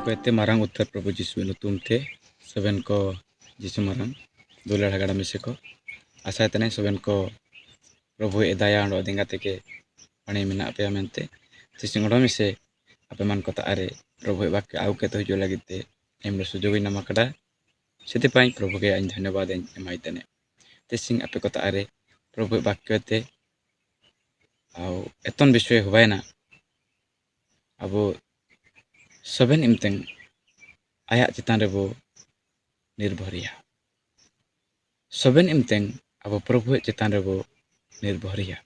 को एते मारंग उत्तर प्रभु जीशु नुतुम थे सबन को जीशु मारंग दुलार हगड़ा मिसे को आशा तने सबन को प्रभु एदाया अंडो दिंगाते के पानी मिना पे मेनते तिसिंगड़ो मिसे आपे मन को तारे प्रभु वाक्य आउ के तो जो लगिते एमरो सुजोगी नमकड़ा सेति पाई प्रभु के अन धन्यवाद एमाई तने तिसिंग आपे को तारे प्रभु वाक्य ते आउ एतन विषय होबाय ना अब सबन इमतें आया चितान रे बो निर्भरिया सबन इमतें अब प्रभु चितान रे बो निर्भरिया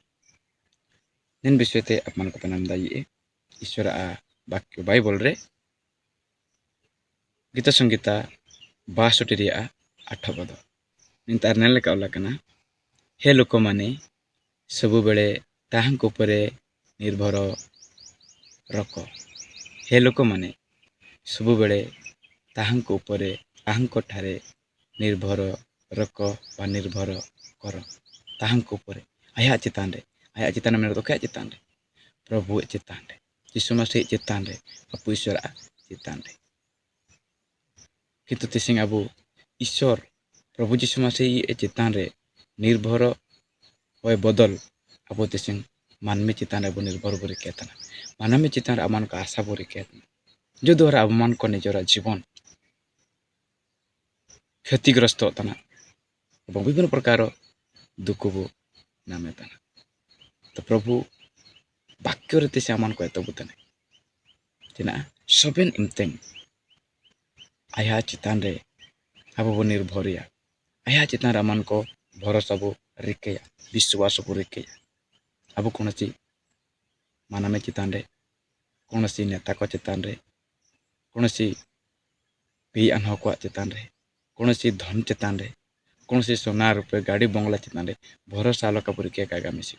निन विषय ते अपमान को पनाम दाइए ईश्वर आ वाक्य बाइबल रे गीत संगीता 62 रिया 8 पद निन तारनेल लेका ओलाकना हे लोक माने सबु बेले ताहांक उपरे निर्भर रख हे लोक माने सबु बेले ताहांक उपरे ताहांक ठारे निर्भर रख व निर्भर कर ताहांक उपरे आया चितान मेरे तो क्या चितान रे प्रभु चितान रे यीशु मसीह चितान रे अपु ईश्वर चितान रे किंतु तिसिंग अबु ईश्वर प्रभु यीशु मसीह चितान रे निर्भर होय बदल अबु तिसिंग मानवी चितान रे निर्भर बोरे केतना मानवी चितान रे अमान का आशा बोरे केतना जो द्वारा अमान को निजरा जीवन क्षतिग्रस्त होता और विभिन्न प्रकार दुख को नामे तना तो प्रभु वाक्य रीति से अमान को एत बुतने जना सबन इमतें आया चितान रे अब वो निर्भरिया आया चितान रे अमान को भरोसा बो रिकेया विश्वास बो रिकेया अब कौन सी मानमे चितान रे कौन सी नेता को चितान रे कौन सी पी अनह को चितान रे कौन सी धन चितान रे कौन सी सोना रुपये गाड़ी बंगला चितान रे भरोसा लोका बो रिके का मिसी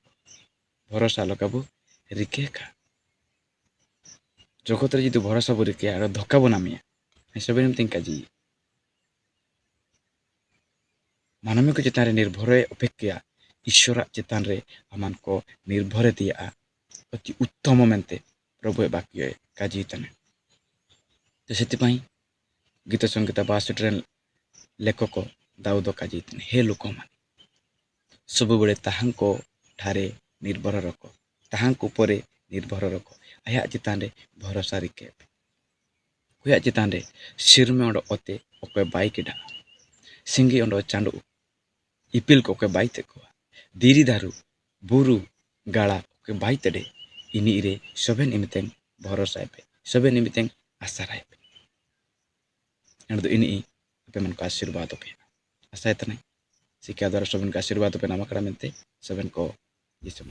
भरोसा लोका बो रिके का जगत रे जो भरोसा बो रिके आरो धोखा बो नामिया सबन इमतें काजी मानवी को चितान रे निर्भर अपेक्षा ईश्वर चितान रे अमान को निर्भर दिया अति उत्तम मेनते प्रभु वाक्य काजी तने तो सेति पई गीत संगीता 62 लेखक दाऊद काजी तने हे लोक माने सब बेले ताहांको ठारे निर्भर रख ताहांको उपरे निर्भर रख आया चितान रे भरोसा रिके हुआ चितान रे सिर में ओंडो ओते ओके बाइक डा सिंगी ओंडो चांडू इपिल को ओके बाइते को दीरी दारू बुरु गाड़ा ओके बाइते इनी रे सबन इमतें भरोसा पे सबन इमतें आशा राय पे एंड इनी पे मन को आशीर्वाद पे आशा इतने शिक्षा द्वारा सबन का आशीर्वाद पे नामकड़ा मिलते सबन को यीशु